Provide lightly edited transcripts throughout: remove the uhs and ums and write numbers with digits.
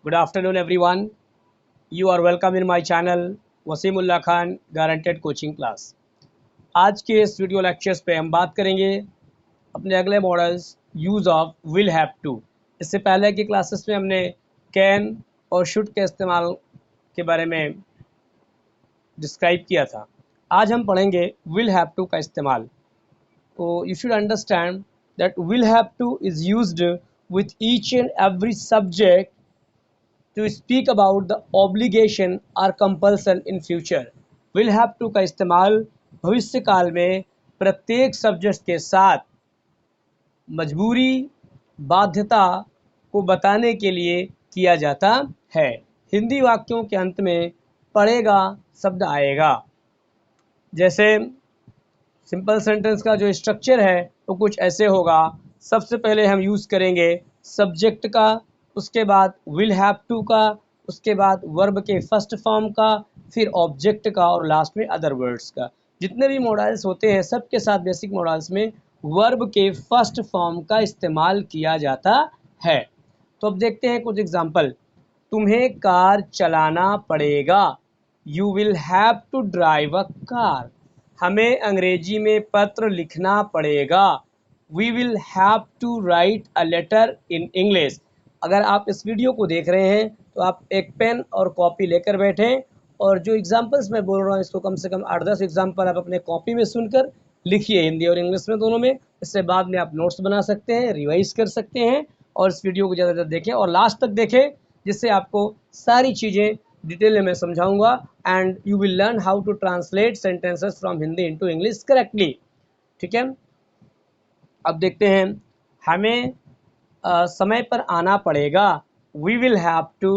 Good afternoon, everyone. You are welcome in my channel Wasimullah Khan guaranteed coaching class. आज के इस video lectures पे हम बात करेंगे अपने अगले models use of will have to. इससे पहले की क्लासेस में हमने कैन और शुड के इस्तेमाल के बारे में डिस्क्राइब किया था। आज हम पढ़ेंगे विल हैव टू का इस्तेमाल। तो you should understand that will have two is used with each and every subject to speak about the obligation or compulsion in future। will have to का इस्तेमाल भविष्य काल में प्रत्येक सब्जेक्ट के साथ मजबूरी बाध्यता को बताने के लिए किया जाता है। हिंदी वाक्यों के अंत में पड़ेगा शब्द आएगा। जैसे सिंपल सेंटेंस का जो स्ट्रक्चर है वो कुछ ऐसे होगा। सबसे पहले हम यूज़ करेंगे सब्जेक्ट का, उसके बाद विल हैव टू का, उसके बाद वर्ब के फर्स्ट फॉर्म का, फिर ऑब्जेक्ट का और लास्ट में अदर वर्ड्स का। जितने भी मॉडल्स होते हैं सबके साथ बेसिक मॉडल्स में वर्ब के फर्स्ट फॉर्म का इस्तेमाल किया जाता है। तो अब देखते हैं कुछ एग्जाम्पल। तुम्हें कार चलाना पड़ेगा, you will have to drive a car. हमें अंग्रेजी में पत्र लिखना पड़ेगा, we will have to write a letter in English. अगर आप इस वीडियो को देख रहे हैं तो आप एक पेन और कॉपी लेकर बैठें और जो एग्जाम्पल्स मैं बोल रहा हूँ इसको कम से कम 8-10 एग्जाम्पल आप अपने कॉपी में सुनकर लिखिए, हिंदी और इंग्लिश में दोनों में। इससे बाद में आप नोट्स बना सकते हैं, रिवाइज कर सकते हैं और इस वीडियो को ज़्यादा ज़्यादा देखें और लास्ट तक देखें, जिससे आपको सारी चीज़ें डिटेल में मैं समझाऊंगा and you will learn how to translate sentences from Hindi into English correctly. ठीक है, अब देखते हैं। हमें समय पर आना पड़ेगा, we will have to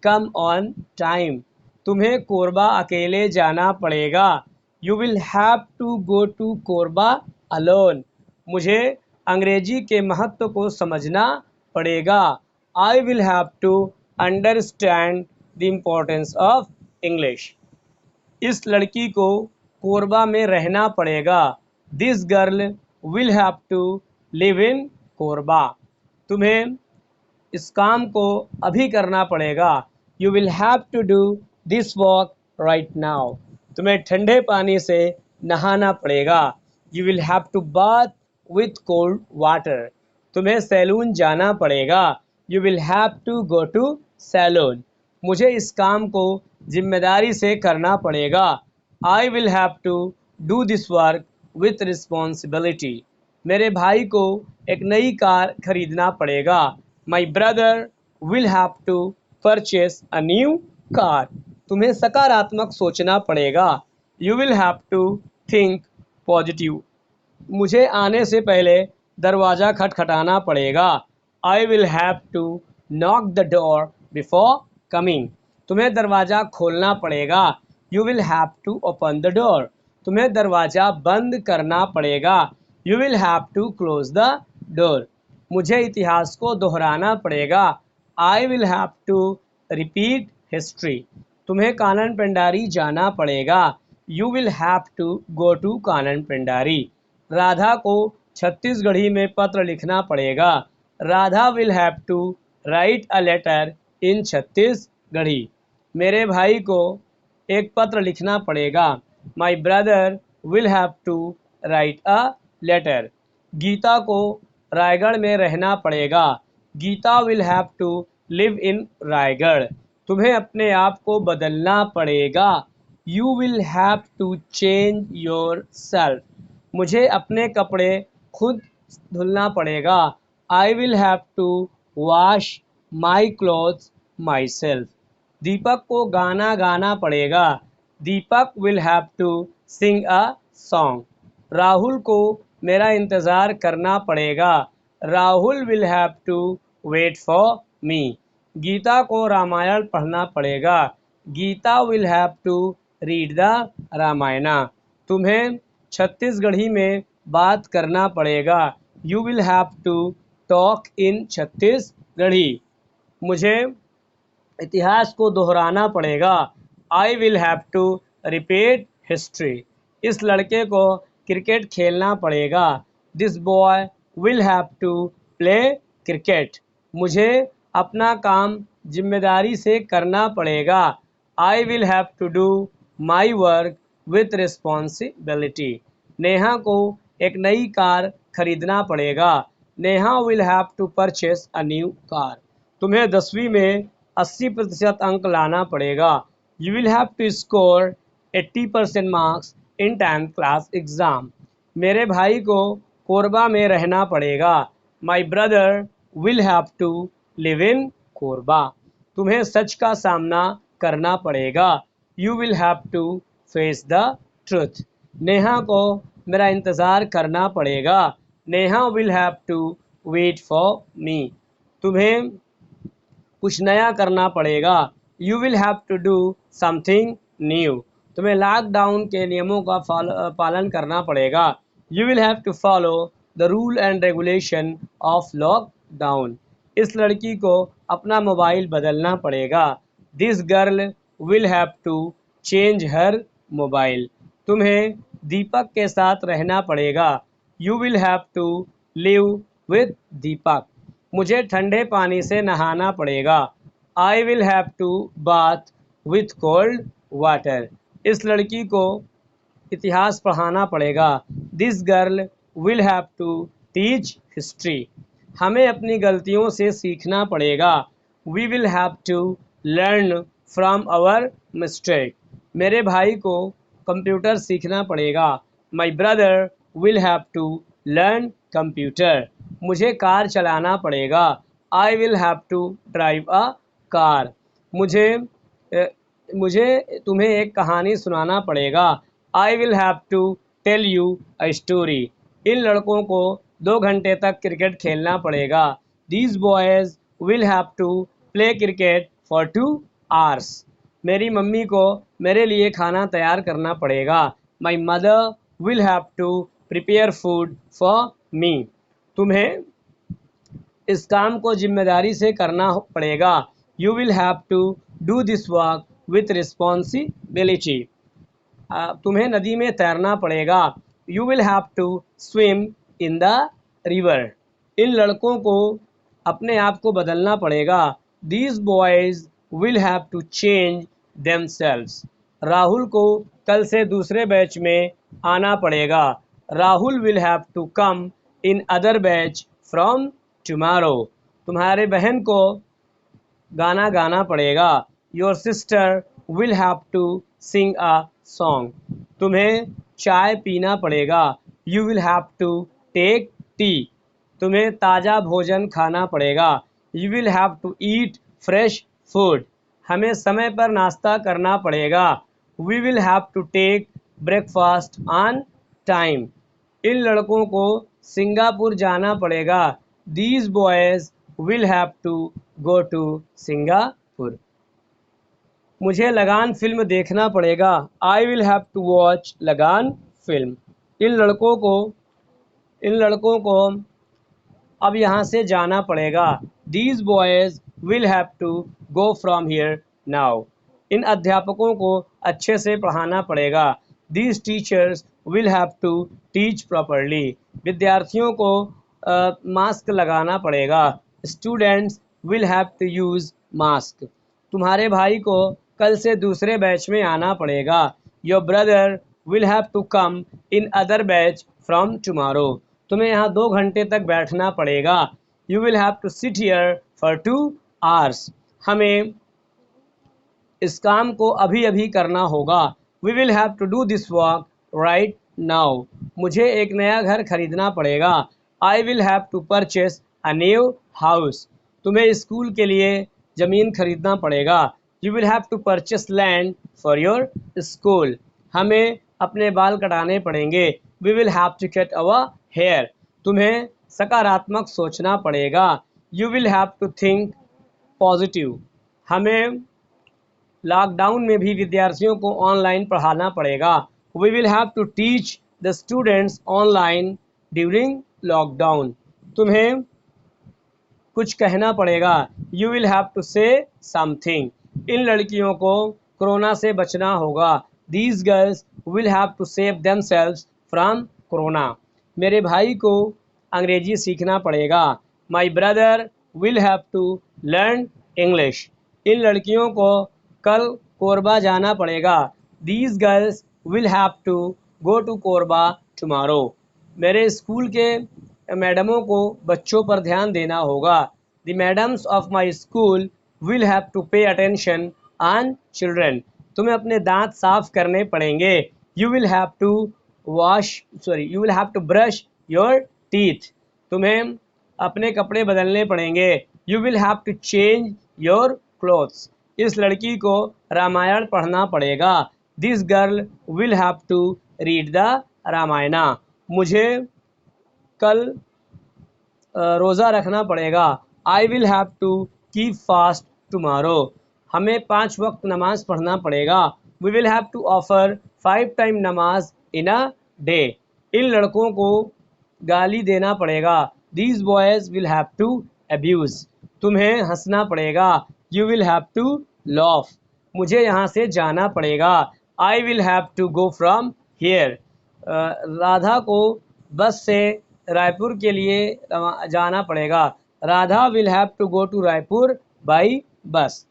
come on time. तुम्हें कोरबा अकेले जाना पड़ेगा, you will have to go to Korba alone. मुझे अंग्रेजी के महत्व को समझना पड़ेगा, I will have to understand the importance of English. इस लड़की को कोरबा में रहना पड़ेगा, this girl will have to live in Korba. तुम्हें इस काम को अभी करना पड़ेगा, you will have to do this work right now. तुम्हें ठंडे पानी से नहाना पड़ेगा, you will have to bath with cold water. तुम्हें सैलून जाना पड़ेगा, you will have to go to salon. मुझे इस काम को जिम्मेदारी से करना पड़ेगा, I will have to do this work with responsibility. मेरे भाई को एक नई कार खरीदना पड़ेगा, my brother will have to purchase a new car. तुम्हें सकारात्मक सोचना पड़ेगा, you will have to think positive. मुझे आने से पहले दरवाज़ा खटखटाना पड़ेगा, I will have to knock the door before coming. तुम्हें दरवाज़ा खोलना पड़ेगा, you will have to open the door. तुम्हें दरवाज़ा बंद करना पड़ेगा, you will have to close the door. मुझे इतिहास को दोहराना पड़ेगा, I will have to repeat history. तुम्हें कानन पेंडारी जाना पड़ेगा, you will have to go to Kanan Pendari. Radha को छत्तीसगढ़ी में पत्र लिखना पड़ेगा, Radha will have to write a letter in Chhattisgarhi. मेरे भाई को एक पत्र लिखना पड़ेगा, my brother will have to write a letter. Geeta को रायगढ़ में रहना पड़ेगा, Geeta will have to live in Raigarh. तुम्हें अपने आप को बदलना पड़ेगा, you will have to change yourself. मुझे अपने कपड़े खुद धुलना पड़ेगा, I will have to wash my clothes myself. Deepak को गाना गाना पड़ेगा, दीपक will have to sing a song. Rahul को मेरा इंतज़ार करना पड़ेगा, Rahul will have to wait for me. Geeta को रामायण पढ़ना पड़ेगा, Geeta will have to read the Ramayana. तुम्हें छत्तीसगढ़ी में बात करना पड़ेगा, you will have to talk in Chhattisgarhi. मुझे इतिहास को दोहराना पड़ेगा, I will have to repeat history. इस लड़के को क्रिकेट खेलना पड़ेगा, this boy will have to play cricket. मुझे अपना काम जिम्मेदारी से करना पड़ेगा। I will have to do my work with responsibility. Neha को एक नई कार खरीदना पड़ेगा। Neha will have to purchase a new car. तुम्हें 10वीं में 80% अंक लाना पड़ेगा। You will have to score 80% marks in 10th class exam. मेरे भाई को कोरबा में रहना पड़ेगा। My brother will have to live in Korba. तुम्हें सच का सामना करना पड़ेगा। You will have to face the truth. Neha को मेरा इंतज़ार करना पड़ेगा। Neha will have to wait for me. तुम्हें कुछ नया करना पड़ेगा। You will have to do something new. तुम्हें लॉकडाउन के नियमों का पालन करना पड़ेगा। You will have to follow the rule and regulation of lockdown. इस लड़की को अपना मोबाइल बदलना पड़ेगा। This girl will have to change her mobile. तुम्हें दीपक के साथ रहना पड़ेगा। You will have to live with Deepak. मुझे ठंडे पानी से नहाना पड़ेगा। I will have to bath with cold water. इस लड़की को इतिहास पढ़ाना पड़ेगा। This girl will have to teach history. हमें अपनी गलतियों से सीखना पड़ेगा। We will have to learn from our mistake. मेरे भाई को कंप्यूटर सीखना पड़ेगा। My brother will have to learn computer. मुझे कार चलाना पड़ेगा। I will have to drive a car. मुझे तुम्हें एक कहानी सुनाना पड़ेगा। I will have to tell you a story. इन लड़कों को 2 घंटे तक क्रिकेट खेलना पड़ेगा। These boys will have to play cricket for 2 hours। मेरी मम्मी को मेरे लिए खाना तैयार करना पड़ेगा। My mother will have to prepare food for me. तुम्हें इस काम को जिम्मेदारी से करना पड़ेगा। You will have to do this work with responsibility. तुम्हें नदी में तैरना पड़ेगा। You will have to swim in the river. इन लड़कों को अपने आप को बदलना पड़ेगा। These boys will have to change themselves. Rahul को कल से दूसरे बैच में आना पड़ेगा। Rahul will have to come in other batch from tomorrow. तुम्हारे बहन को गाना गाना पड़ेगा। Your sister will have to sing a song. तुम्हें चाय पीना पड़ेगा। You will have to take tea. तुम्हें ताज़ा भोजन खाना पड़ेगा। You will have to eat fresh food. हमें समय पर नाश्ता करना पड़ेगा। We will have to take breakfast on time. इन लड़कों को सिंगापुर जाना पड़ेगा। These boys will have to go to Singapore. मुझे लगान फिल्म देखना पड़ेगा। I will have to watch Lagaan film. इन लड़कों को अब यहाँ से जाना पड़ेगा। These boys will have to go from here now. इन अध्यापकों को अच्छे से पढ़ाना पड़ेगा। These teachers will have to teach properly. विद्यार्थियों को मास्क लगाना पड़ेगा। Students will have to use mask. तुम्हारे भाई को कल से दूसरे बैच में आना पड़ेगा। Your brother will have to come in other batch from tomorrow. तुम्हें यहाँ 2 घंटे तक बैठना पड़ेगा। You will have to sit here for 2 hours। हमें इस काम को अभी अभी करना होगा। We will have to do this work right now. मुझे एक नया घर खरीदना पड़ेगा। I will have to purchase a new house. तुम्हें स्कूल के लिए ज़मीन खरीदना पड़ेगा। You will have to purchase land for your school. हमें अपने बाल कटाने पड़ेंगे। We will have to cut our hair. तुम्हें सकारात्मक सोचना पड़ेगा। You will have to think positive. हमें लॉकडाउन में भी विद्यार्थियों को ऑनलाइन पढ़ाना पड़ेगा। We will have to teach the students online during lockdown. तुम्हें कुछ कहना पड़ेगा। You will have to say something. इन लड़कियों को कोरोना से बचना होगा। These girls will have to save themselves from corona. मेरे भाई को अंग्रेजी सीखना पड़ेगा। My brother will have to learn English. इन लड़कियों को कल कोरबा जाना पड़ेगा. These girls will have to go to Korba tomorrow. मेरे स्कूल के मैडमों को बच्चों पर ध्यान देना होगा. The madams of my school will have to pay attention on children. तुम्हें अपने दांत साफ करने पड़ेंगे. You will have to brush your teeth. तुम्हें अपने कपड़े बदलने पड़ेंगे. You will have to change your clothes. इस लड़की को रामायण पढ़ना पड़ेगा. This girl will have to read the Ramayana. मुझे कल रोज़ा रखना पड़ेगा. I will have to keep fast tomorrow. हमें 5 वक्त नमाज पढ़ना पड़ेगा. We will have to offer 5 time नमाज in a day. इन लड़कों को गाली देना पड़ेगा. These boys will have to abuse. तुम्हें हंसना पड़ेगा. You will have to laugh. मुझे यहाँ से जाना पड़ेगा. I will have to go from here. Radha को बस से रायपुर के लिए जाना पड़ेगा. Radha will have to go to Raipur by bus.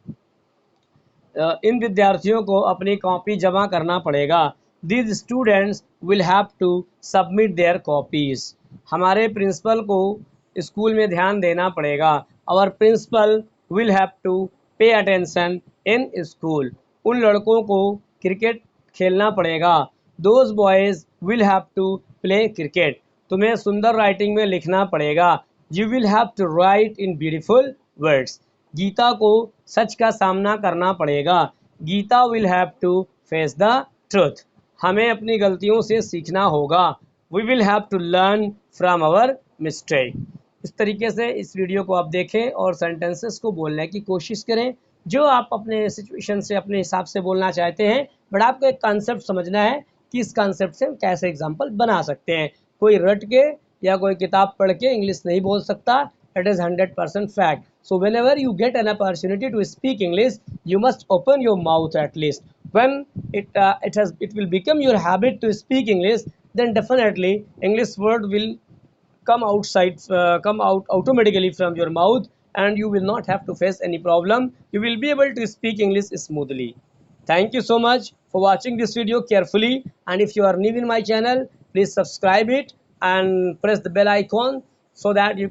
इन विद्यार्थियों को अपनी कॉपी जमा करना पड़ेगा. These students will have to submit their copies. हमारे प्रिंसिपल को स्कूल में ध्यान देना पड़ेगा. Our principal will have to pay attention in school. उन लड़कों को क्रिकेट खेलना पड़ेगा. Those boys will have to play cricket. तुम्हें सुंदर राइटिंग में लिखना पड़ेगा. You will have to write in beautiful words. Gita को सच का सामना करना पड़ेगा. Gita will have to face the truth. हमें अपनी गलतियों से सीखना होगा. We will have to learn from our mistake. इस तरीके से इस वीडियो को आप देखें और सेंटेंसेस को बोलने की कोशिश करें जो आप अपने सिचुएशन से अपने हिसाब से बोलना चाहते हैं. बट आपको एक कॉन्सेप्ट समझना है कि इस कॉन्सेप्ट से हम कैसे एग्जाम्पल बना सकते हैं. कोई रट के या कोई किताब पढ़ के इंग्लिश नहीं बोल सकता. It is 100% fact. So whenever you get an opportunity to speak English, you must open your mouth at least. When it will become your habit to speak English, then definitely English word will come out automatically from your mouth, and you will not have to face any problem. You will be able to speak English smoothly. Thank you so much for watching this video carefully, and if you are new in my channel, please subscribe it and press the bell icon so that you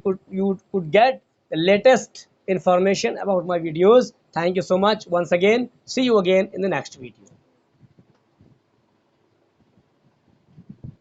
could get the latest information about my videos. Thank you so much once again. See you again in the next video.